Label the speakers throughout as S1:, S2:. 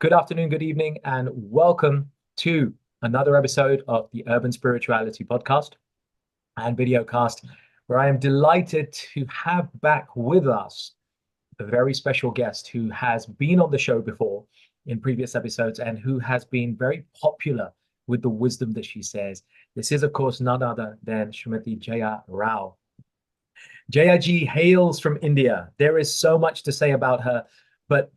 S1: Good afternoon, good evening, and welcome to another episode of the Urban Spirituality Podcast and Videocast, where I am delighted to have back with us a very special guest who has been on the show before in previous episodes and who has been very popular with the wisdom that she says. This is, of course, none other than Srimati Jaya Rao. Jaya ji hails from India. There is so much to say about her, but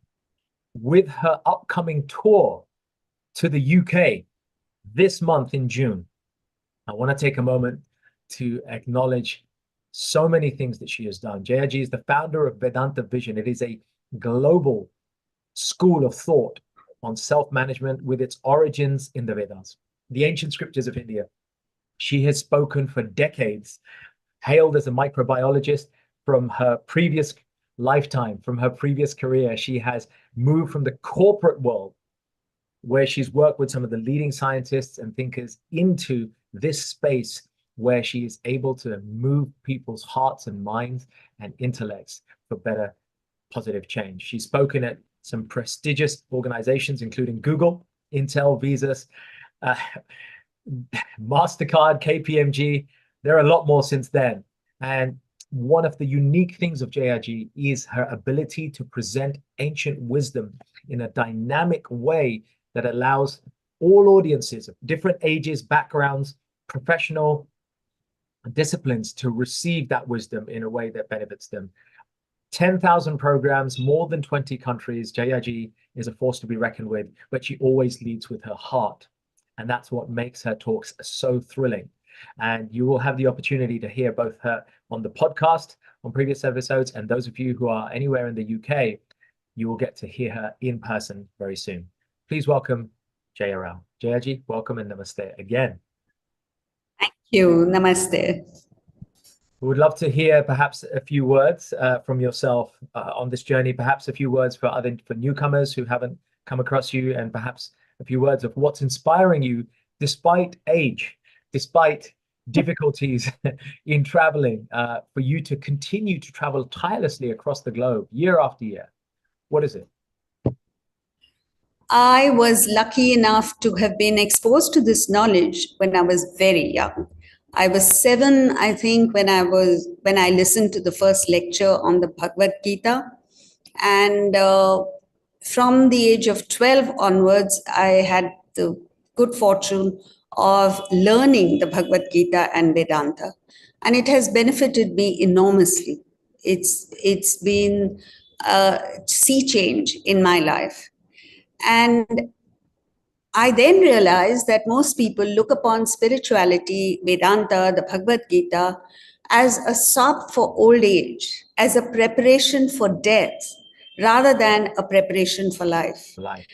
S1: with her upcoming tour to the UK this month in June, I want to take a moment to acknowledge so many things that she has done. Jayaji is the founder of Vedanta Vision. It is a global school of thought on self-management with its origins in the Vedas, the ancient scriptures of India. She has spoken for decades, hailed as a microbiologist from her previous lifetime, from her previous career. She has moved from the corporate world, where she's worked with some of the leading scientists and thinkers, into this space where she is able to move people's hearts and minds and intellects for better positive change. She's spoken at some prestigious organizations, including Google, Intel, Visas, uh, MasterCard, KPMG. There are a lot more since then. And one of the unique things of JRG is her ability to present ancient wisdom in a dynamic way that allows all audiences of different ages, backgrounds, professional disciplines to receive that wisdom in a way that benefits them. 10,000 programs, more than 20 countries. Jayaji is a force to be reckoned with, but she always leads with her heart. And that's what makes her talks so thrilling. And you will have the opportunity to hear both her on the podcast, on previous episodes, and those of you who are anywhere in the UK, you will get to hear her in person very soon. Please welcome Jaya Rao. Jayaji, welcome and namaste again.
S2: Thank you. Namaste.
S1: We would love to hear perhaps a few words from yourself on this journey, perhaps a few words for newcomers who haven't come across you, and perhaps a few words of what's inspiring you despite age, despite difficulties in traveling, for you to continue to travel tirelessly across the globe year after year. What is it?
S2: I was lucky enough to have been exposed to this knowledge when I was very young. I was 7, I think, when I listened to the first lecture on the Bhagavad Gita, and from the age of 12 onwards, I had the good fortune of learning the Bhagavad Gita and Vedanta, and it has benefited me enormously. It's been a sea change in my life. And I then realized that most people look upon spirituality, Vedanta, the Bhagavad Gita, as a sop for old age, as a preparation for death, rather than a preparation for life.
S1: Life.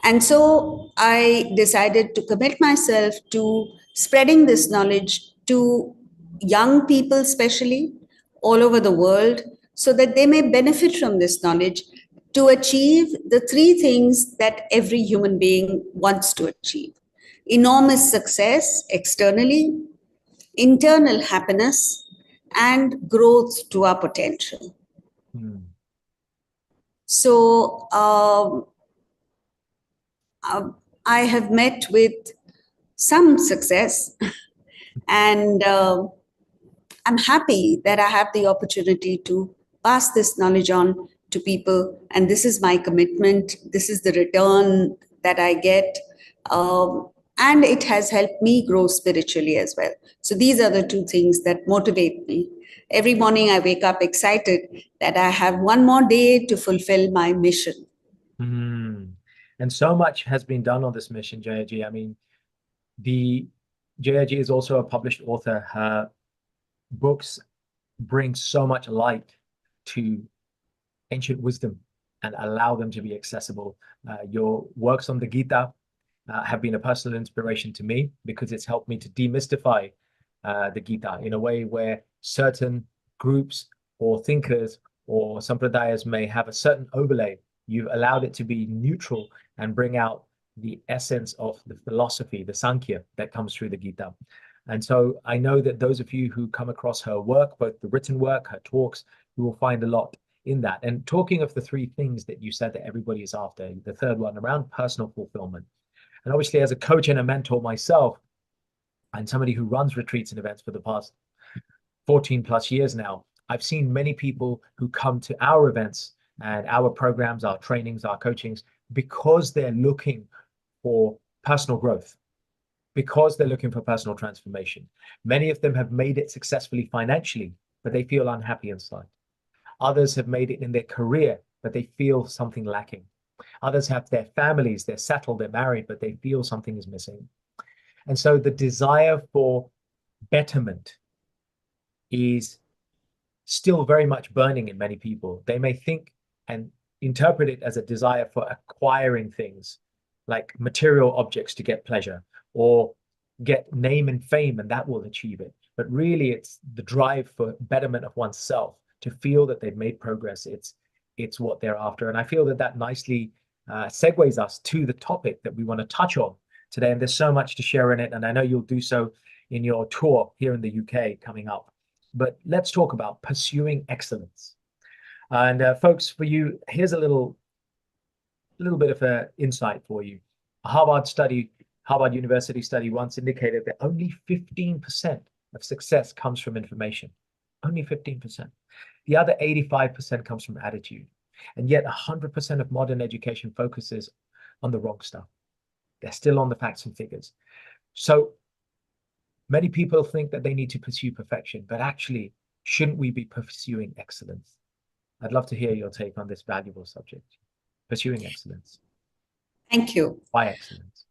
S2: And so I decided to commit myself to spreading this knowledge to young people, especially all over the world, so that they may benefit from this knowledge to achieve the 3 things that every human being wants to achieve: enormous success externally, internal happiness, and growth to our potential. So I have met with some success, and I'm happy that I have the opportunity to pass this knowledge on to people, and this is my commitment. This is the return that I get, and it has helped me grow spiritually as well. So these are the 2 things that motivate me. Every morning I wake up excited that I have one more day to fulfill my mission.
S1: And so much has been done on this mission, Jayaji. I mean, Jayaji is also a published author. Her books bring so much light to ancient wisdom and allow them to be accessible. Your works on the Gita have been a personal inspiration to me, because it's helped me to demystify the Gita in a way where certain groups or thinkers or sampradayas may have a certain overlay. You've allowed it to be neutral and bring out the essence of the philosophy, the Sankhya that comes through the Gita. And so I know that those of you who come across her work, both the written work, her talks, you will find a lot in that. And talking of the three things that you said that everybody is after, the third one around personal fulfillment. And obviously, as a coach and a mentor myself, and somebody who runs retreats and events for the past 14 plus years now, I've seen many people who come to our events and our programs, our trainings, our coachings, because they're looking for personal growth, because they're looking for personal transformation. Many of them have made it successfully financially, but they feel unhappy inside. Others have made it in their career, but they feel something lacking. Others have their families, they're settled, they're married, but they feel something is missing. And so the desire for betterment is still very much burning in many people. They may think and interpret it as a desire for acquiring things like material objects to get pleasure or get name and fame, and that will achieve it. But really, it's the drive for betterment of oneself, to feel that they've made progress. It's what they're after. And I feel that that nicely segues us to the topic that we want to touch on today. And there's so much to share in it. And I know you'll do so in your tour here in the UK coming up. But let's talk about pursuing excellence. And folks, for you, here's a little bit of an insight for you. A Harvard University study once indicated that only 15% of success comes from information. Only 15%. The other 85% comes from attitude. And yet 100% of modern education focuses on the wrong stuff. They're still on the facts and figures. So many people think that they need to pursue perfection, but actually, shouldn't we be pursuing excellence? I'd love to hear your take on this valuable subject, pursuing excellence.
S2: Thank you.
S1: Why excellence?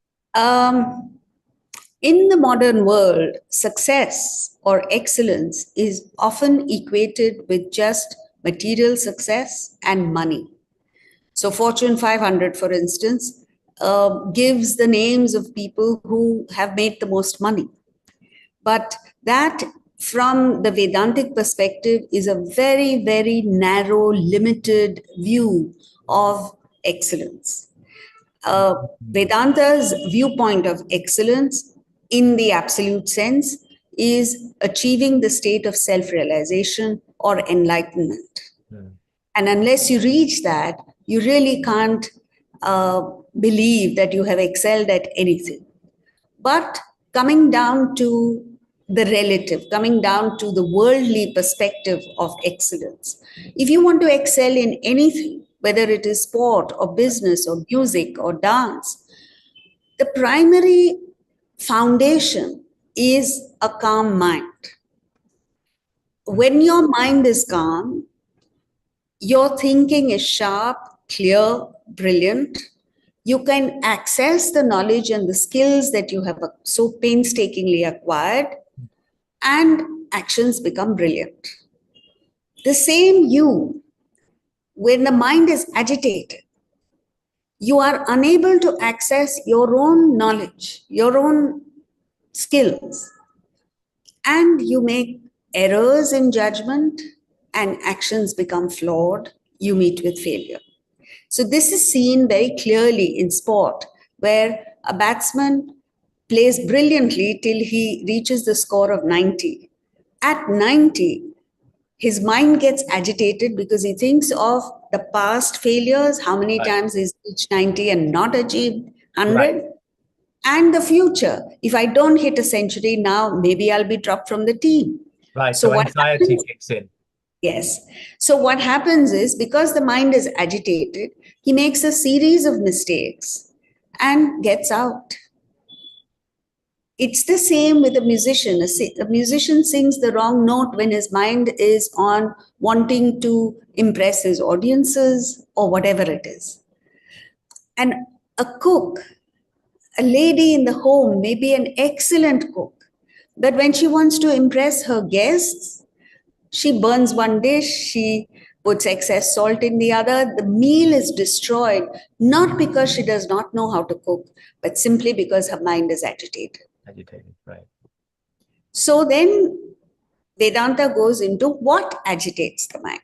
S2: In the modern world, success or excellence is often equated with just material success and money. So Fortune 500, for instance, gives the names of people who have made the most money. But that, from the Vedantic perspective, is a very, very narrow, limited view of excellence. Vedanta's viewpoint of excellence in the absolute sense is achieving the state of self-realization or enlightenment. And unless you reach that, you really can't believe that you have excelled at anything. But coming down to the relative, coming down to the worldly perspective of excellence, if you want to excel in anything, whether it is sport or business or music or dance, the primary foundation is a calm mind. When your mind is calm, your thinking is sharp, clear, brilliant. You can access the knowledge and the skills that you have so painstakingly acquired, and actions become brilliant. The same you, when the mind is agitated, you are unable to access your own knowledge, your own skills, and you make errors in judgment and actions become flawed. You meet with failure. So this is seen very clearly in sport, where a batsman plays brilliantly till he reaches the score of 90. At 90, his mind gets agitated because he thinks of the past failures, how many times he's reached 90 and not achieved 100, and the future. If I don't hit a century now, maybe I'll be dropped from the team.
S1: Right, so anxiety kicks in.
S2: Yes. So what happens is, because the mind is agitated, he makes a series of mistakes and gets out. It's the same with a musician. A musician sings the wrong note when his mind is on wanting to impress his audiences or whatever it is. And a cook, a lady in the home, may be an excellent cook, but when she wants to impress her guests, she burns one dish, she puts excess salt in the other. The meal is destroyed, not because she does not know how to cook, but simply because her mind is agitated.
S1: Right.
S2: So then Vedanta goes into what agitates the mind.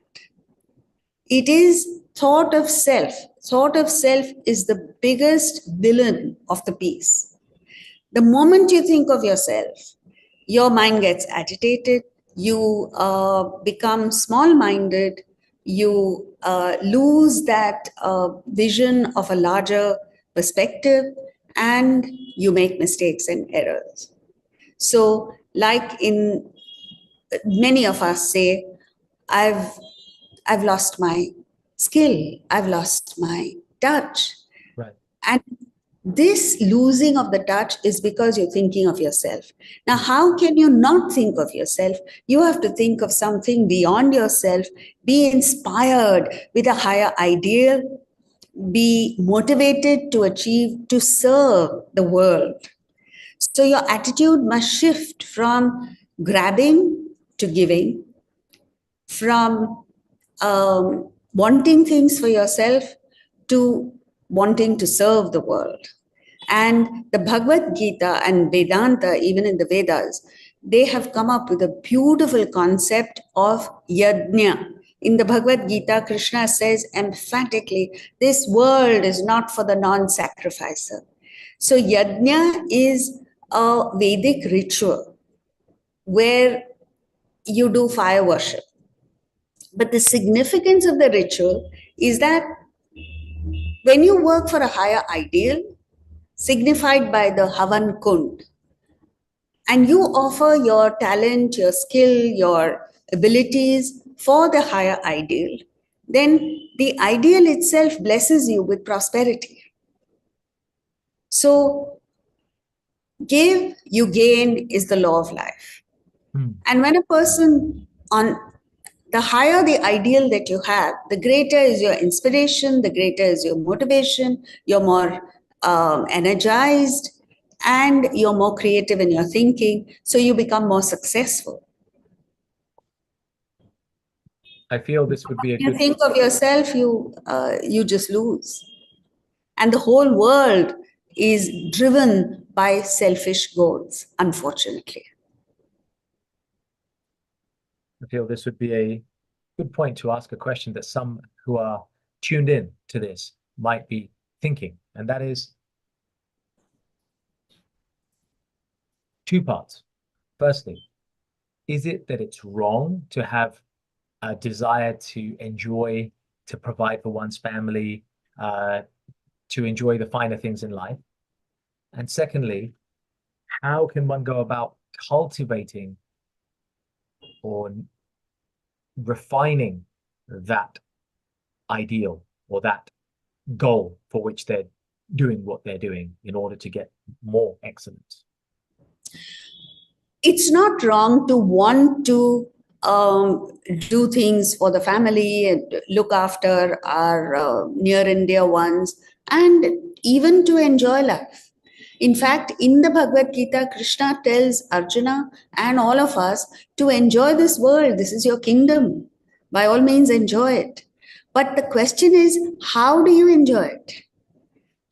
S2: It is thought of self. Thought of self is the biggest villain of the piece. The moment you think of yourself, your mind gets agitated, you become small-minded, you lose that vision of a larger perspective, and you make mistakes and errors. So, like in many of us say, I've I've lost my skill, I've lost my touch.
S1: Right.
S2: And this losing of the touch is because you're thinking of yourself. Now, how can you not think of yourself? You have to think of something beyond yourself, be inspired with a higher ideal, be motivated to achieve, to serve the world. So your attitude must shift from grabbing to giving, from wanting things for yourself to wanting to serve the world. And the Bhagavad Gita and Vedanta, even in the Vedas, they have come up with a beautiful concept of yajna. In the Bhagavad Gita, Krishna says emphatically, this world is not for the non-sacrificer. So yajna is a Vedic ritual where you do fire worship. But the significance of the ritual is that when you work for a higher ideal, signified by the Havan Kund, and you offer your talent, your skill, your abilities for the higher ideal, then the ideal itself blesses you with prosperity. So, give, you gain is the law of life. And when a person, on the higher the ideal that you have, the greater is your inspiration, the greater is your motivation, you're more energized, and you're more creative in your thinking, so you become more successful.
S1: I feel this would be a
S2: When you
S1: good...
S2: think of yourself, you just lose. And the whole world is driven by selfish goals, unfortunately.
S1: I feel this would be a good point to ask a question that some who are tuned in to this might be thinking, and that is two parts. Firstly, is it that it's wrong to have a desire to enjoy, to provide for one's family, to enjoy the finer things in life? And secondly, how can one go about cultivating or refining that ideal or that goal for which they're doing what they're doing in order to get more excellence?
S2: It's not wrong to want to do things for the family and look after our near and dear ones, and even to enjoy life. In fact, in the Bhagavad Gita, Krishna tells Arjuna and all of us to enjoy this world. This is your kingdom. By all means, enjoy it. But the question is, how do you enjoy it?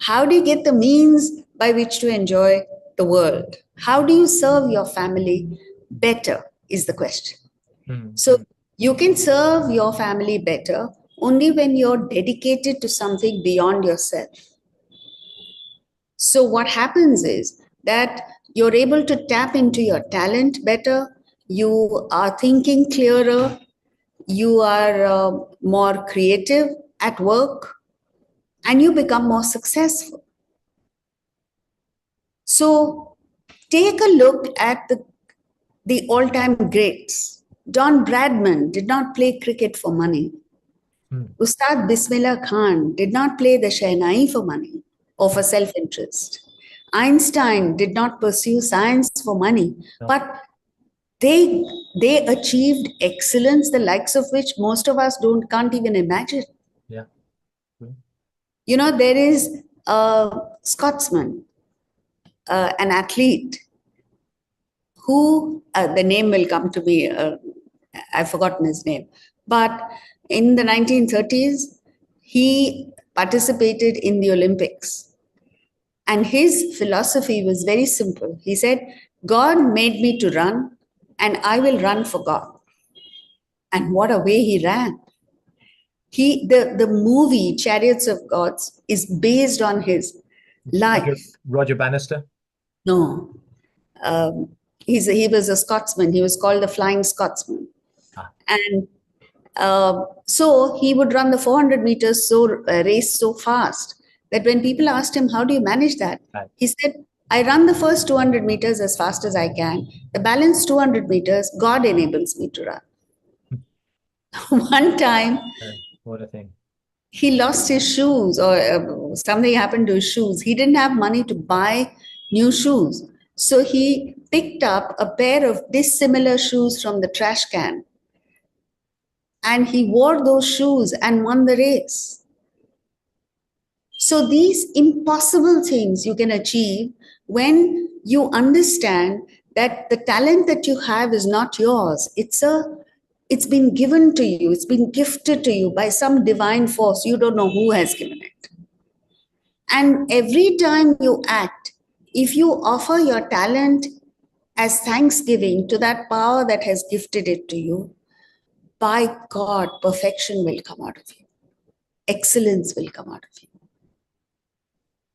S2: How do you get the means by which to enjoy the world? How do you serve your family better is the question. So you can serve your family better only when you're dedicated to something beyond yourself. So what happens is that you're able to tap into your talent better, you are thinking clearer, you are more creative at work, and you become more successful. So take a look at the all-time greats. Don Bradman did not play cricket for money. Ustad Bismillah Khan did not play the Shehnai for money or for self-interest. Einstein did not pursue science for money, but they achieved excellence, the likes of which most of us can't even imagine.
S1: Yeah.
S2: You know, there is a Scotsman, an athlete, who, the name will come to me, I've forgotten his name, but in the 1930s, he participated in the Olympics. And his philosophy was very simple. He said, God made me to run, and I will run for God. And what a way he ran. The movie Chariots of Gods is based on his life.
S1: Roger Bannister?
S2: No. He was a Scotsman. He was called the Flying Scotsman. And So he would run the 400 meters race so fast that when people asked him, how do you manage that?
S1: Right.
S2: He said, I run the first 200 meters as fast as I can. The balance 200 meters, God enables me to run. One time,
S1: What a thing.
S2: he lost his shoes, or something happened to his shoes. He didn't have money to buy new shoes. So he picked up a pair of dissimilar shoes from the trash can, and he wore those shoes and won the race. So these impossible things you can achieve when you understand that the talent that you have is not yours. It's been given to you. It's been gifted to you by some divine force. You don't know who has given it. And every time you act, if you offer your talent as thanksgiving to that power that has gifted it to you, by God, perfection will come out of you. Excellence will come out of you.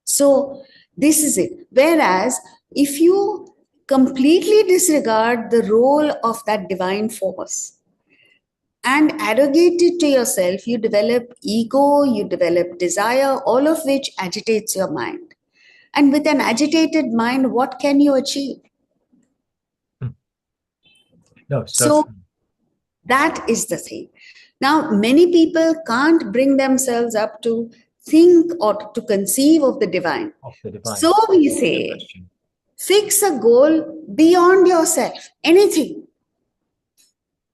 S2: So this is it. Whereas if you completely disregard the role of that divine force and arrogate it to yourself, you develop ego, you develop desire, all of which agitates your mind. And with an agitated mind, what can you achieve?
S1: No,
S2: So that is the thing. Now, many people can't bring themselves up to think or to conceive of the divine. So we say, fix a goal beyond yourself, anything.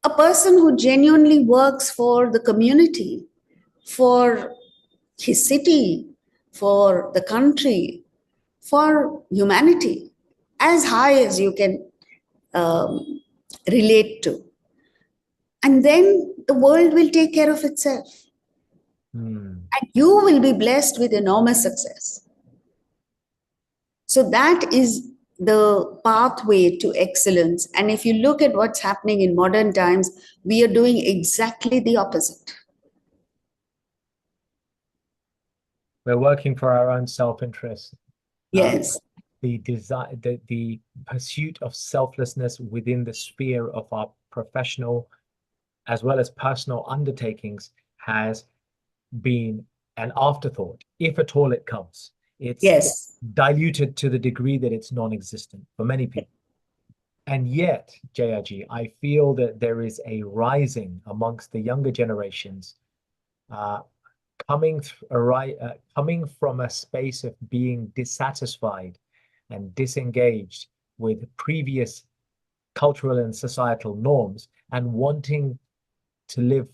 S2: A person who genuinely works for the community, for his city, for the country, for humanity, as high as you can relate to. And then the world will take care of itself. And you will be blessed with enormous success. So that is the pathway to excellence. And if you look at what's happening in modern times, we are doing exactly the opposite.
S1: We're working for our own self-interest.
S2: Yes.
S1: The desire, the pursuit of selflessness within the sphere of our professional as well as personal undertakings has been an afterthought, if at all it comes. It's diluted to the degree that it's non-existent for many people. And yet, Jayaji, I feel that there is a rising amongst the younger generations coming from a space of being dissatisfied and disengaged with previous cultural and societal norms and wanting to live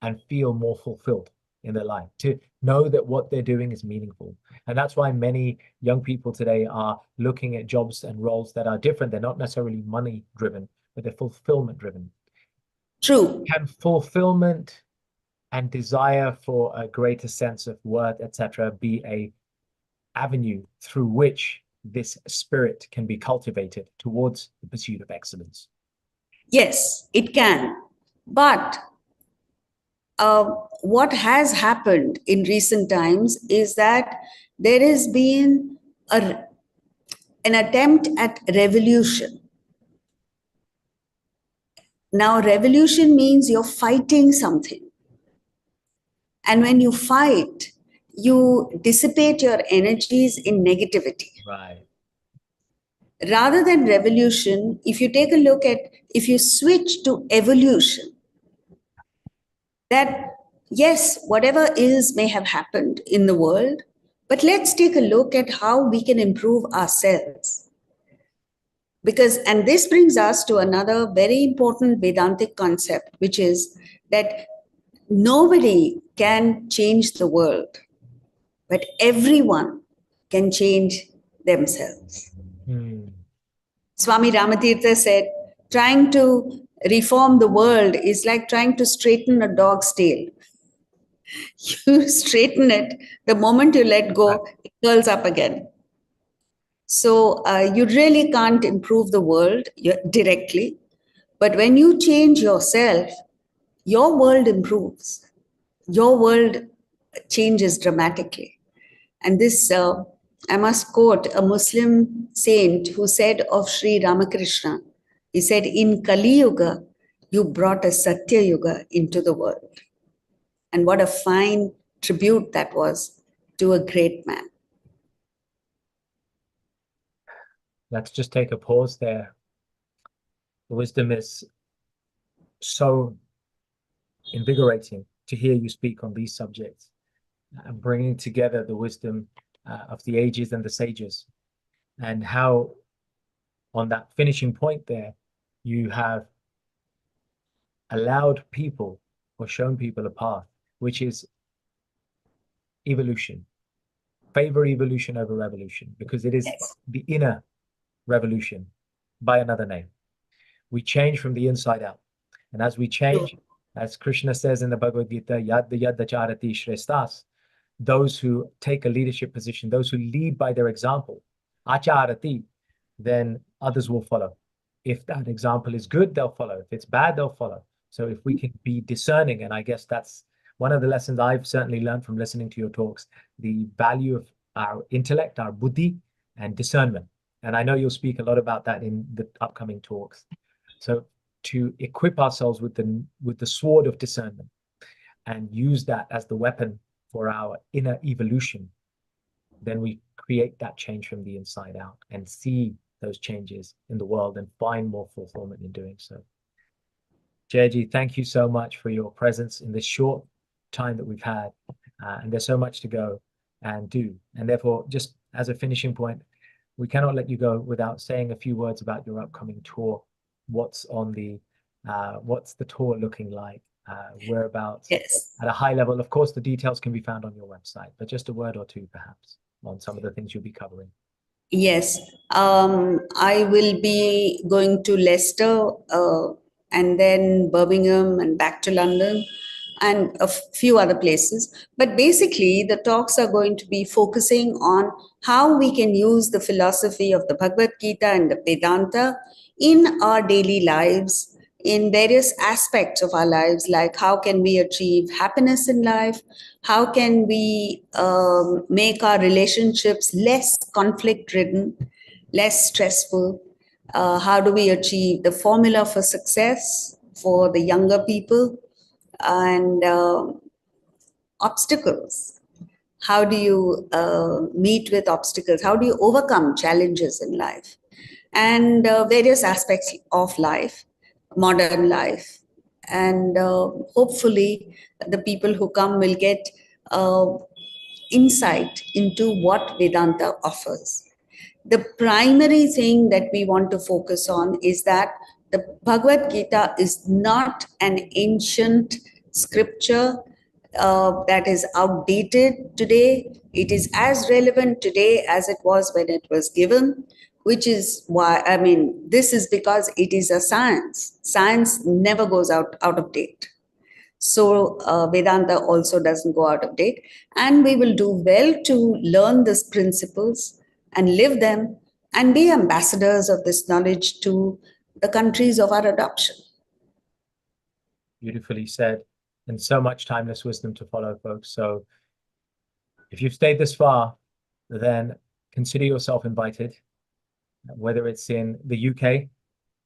S1: and feel more fulfilled in their life, to know that what they're doing is meaningful. And that's why many young people today are looking at jobs and roles that are different. They're not necessarily money driven, but they're fulfillment driven.
S2: True.
S1: Can fulfillment and desire for a greater sense of worth, etc., be a avenue through which this spirit can be cultivated towards the pursuit of excellence?
S2: Yes, it can. But what has happened in recent times is that there has been an attempt at revolution. Now, revolution means you're fighting something. And when you fight, you dissipate your energies in negativity.
S1: Right.
S2: Rather than revolution, if you take a look at, if you switch to evolution, that yes, whatever is may have happened in the world, but let's take a look at how we can improve ourselves. Because, and this brings us to another very important Vedantic concept, which is that nobody can change the world, but everyone can change themselves. Swami Ramatirtha said, trying to reform the world is like trying to straighten a dog's tail. You straighten it, the moment you let go, it curls up again. So you really can't improve the world directly. But when you change yourself, your world improves. Your world changes dramatically. And this, I must quote a Muslim saint who said of Sri Ramakrishna, he said, in Kali Yuga, you brought a Satya Yuga into the world. And what a fine tribute that was to a great man.
S1: Let's just take a pause there. The wisdom is so invigorating to hear you speak on these subjects and bringing together the wisdom of the ages and the sages, and how on that finishing point there, you have allowed people or shown people a path, which is evolution. Favor evolution over revolution, because it is
S2: Yes.
S1: the inner revolution by another name. We change from the inside out. And as we change, as Krishna says in the Bhagavad Gita, yad yad charati shrestas, those who take a leadership position, those who lead by their example, acharati, then others will follow. If that example is good, they'll follow. If it's bad, they'll follow. So if we can be discerning, and I guess that's one of the lessons I've certainly learned from listening to your talks, the value of our intellect, our buddhi, and discernment. And I know you'll speak a lot about that in the upcoming talks. So to equip ourselves with the sword of discernment and use that as the weapon for our inner evolution, then we create that change from the inside out and see those changes in the world and find more fulfillment in doing so. Jayaji, thank you so much for your presence in this short time that we've had. And there's so much to go and do. And therefore, just as a finishing point, we cannot let you go without saying a few words about your upcoming tour. What's the tour looking like? Whereabouts?
S2: Yes.
S1: At a high level, of course, the details can be found on your website, but just a word or two, perhaps, on some of the things you'll be covering.
S2: Yes. I will be going to Leicester and then Birmingham and back to London and a few other places. But basically, the talks are going to be focusing on how we can use the philosophy of the Bhagavad Gita and the Vedanta in our daily lives, in various aspects of our lives, like how can we achieve happiness in life, how can we make our relationships less conflict ridden, less stressful, how do we achieve the formula for success for the younger people, and obstacles. How do you meet with obstacles? How do you overcome challenges in life? And various aspects of life, modern life. And hopefully, the people who come will get insight into what Vedanta offers. The primary thing that we want to focus on is that the Bhagavad Gita is not an ancient scripture that is outdated today. It is as relevant today as it was when it was given, which is why, I mean, this is because it is a science. Science never goes out of date. So Vedanta also doesn't go out of date. And we will do well to learn these principles and live them and be ambassadors of this knowledge to the countries of our adoption.
S1: Beautifully said, and so much timeless wisdom to follow, folks. So if you've stayed this far, then consider yourself invited, whether it's in the UK,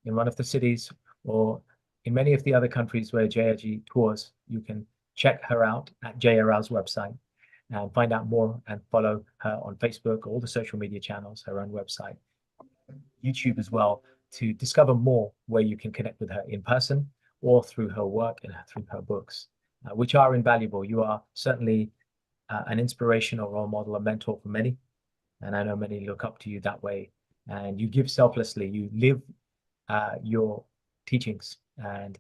S1: in one of the cities, or in many of the other countries where Jayaji tours. You can check her out at Jaya Rao's website and find out more and follow her on Facebook, all the social media channels, her own website, YouTube as well, to discover more where you can connect with her in person or through her work and through her books, which are invaluable. You are certainly an inspirational role model, a mentor for many. And I know many look up to you that way. And you give selflessly, you live your teachings. And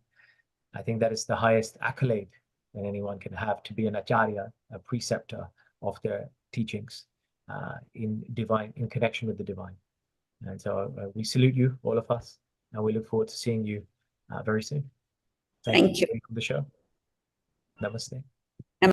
S1: I think that is the highest accolade that anyone can have, to be an acharya, a preceptor of their teachings in connection with the divine. And so we salute you, all of us, and we look forward to seeing you very soon.
S2: Thank you.
S1: For the show. Namaste.